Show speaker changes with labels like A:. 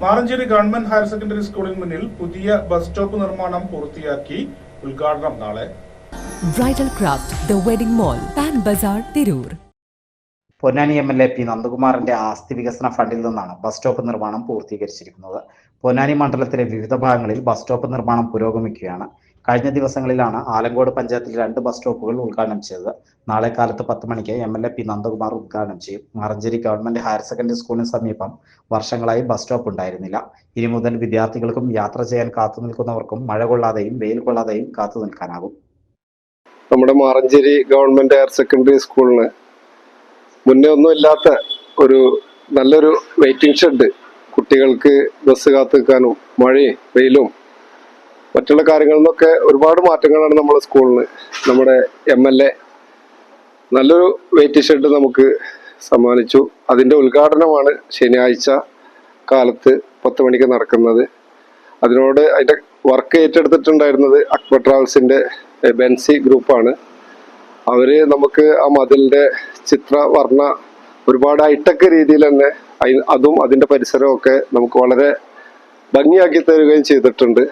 A: Maranchery government higher secondary സ്കൂളിന് മുന്നിൽ പുതിയ ബസ് സ്റ്റോപ്പ് നിർമ്മാണം പൂർത്തിയാക്കി. ഉദ്ഘാടനം നാളെ.
B: Bridal craft the wedding mall, Pan Bazar, Tirur.
C: Ponnani MLA P. നന്ദകുമാറിന്റെ ആസ്തി വികസന ഫണ്ടിൽ നിന്നാണ് ബസ് സ്റ്റോപ്പ് നിർമ്മാണം പൂർത്തീകരിച്ചിരിക്കുന്നത്. പൊന്നാനി മണ്ഡലത്തിലെ വിവിധ ഭാഗങ്ങളിൽ ബസ് സ്റ്റോപ്പ് നിർമ്മാണം പുരോഗമിക്കുകയാണ്. കഴിഞ്ഞ ദിവസങ്ങളിലാണ് ആലങ്കോട് പഞ്ചായത്തിൽ 2 ബസ് സ്റ്റോപ്പുകൾ ഉദ്ഘാടനം ചെയ്തത്. നാളെ കാലത്ത് 10 മണിക്ക് MLA P. നന്ദകുമാർ ഉദ്ഘാടനം ചെയ്യും. മാറഞ്ചേരി ഗവൺമെന്റ് ഹയർ സെക്കൻഡറി സ്കൂളിന് സമീപം വർഷങ്ങളായി ബസ് സ്റ്റോപ്പ് ഉണ്ടായിരുന്നില്ല. ഇനി മുതൽ വിദ്യാർത്ഥികൾക്കും യാത്ര ചെയ്യാൻ കാത്തുനിൽക്കുന്നവർക്കും മഴ കൊള്ളാതെയും വെയിൽ കൊള്ളാതെയും കാത്തുനിൽക്കാനാകും.
D: നമ്മുടെ മാറഞ്ചേരി ഗവൺമെന്റ് ഹയർ സെക്കൻഡറി സ്കൂളിന് മുന്നേ ഒന്നുമില്ലാത്ത ഒരു നല്ലൊരു വെയിറ്റിംഗ് ഷെഡ്, കുട്ടികൾക്ക് ബസ് കാത്തു നിൽക്കാനും മഴയും വെയിലും മറ്റുള്ള കാര്യങ്ങളിൽ നിന്നൊക്കെ ഒരുപാട് മാറ്റങ്ങളാണ് നമ്മുടെ സ്കൂളിന് നമ്മുടെ MLA നല്ലൊരു വെയിറ്റിംഗ് ഷെഡ് നമുക്ക് സമ്മാനിച്ചു. അതിൻ്റെ ഉദ്ഘാടനമാണ് ശനിയാഴ്ച കാലത്ത് 10 മണിക്ക് നടക്കുന്നത്. അതിനോട് അതിൻ്റെ വർക്ക് ഏറ്റെടുത്തിട്ടുണ്ടായിരുന്നത് അക്ബർ ട്രാവൽസിൻ്റെ ബെൻസി ഗ്രൂപ്പാണ്. അവര് നമുക്ക് ആ മതിലിന്റെ ചിത്രവർണ്ണ ഒരുപാട് ഹൈടെക് രീതിയിൽ തന്നെ അതും അതിന്റെ പരിസരവും ഒക്കെ നമുക്ക് വളരെ ഭംഗിയാക്കി തരികയും ചെയ്തിട്ടുണ്ട്.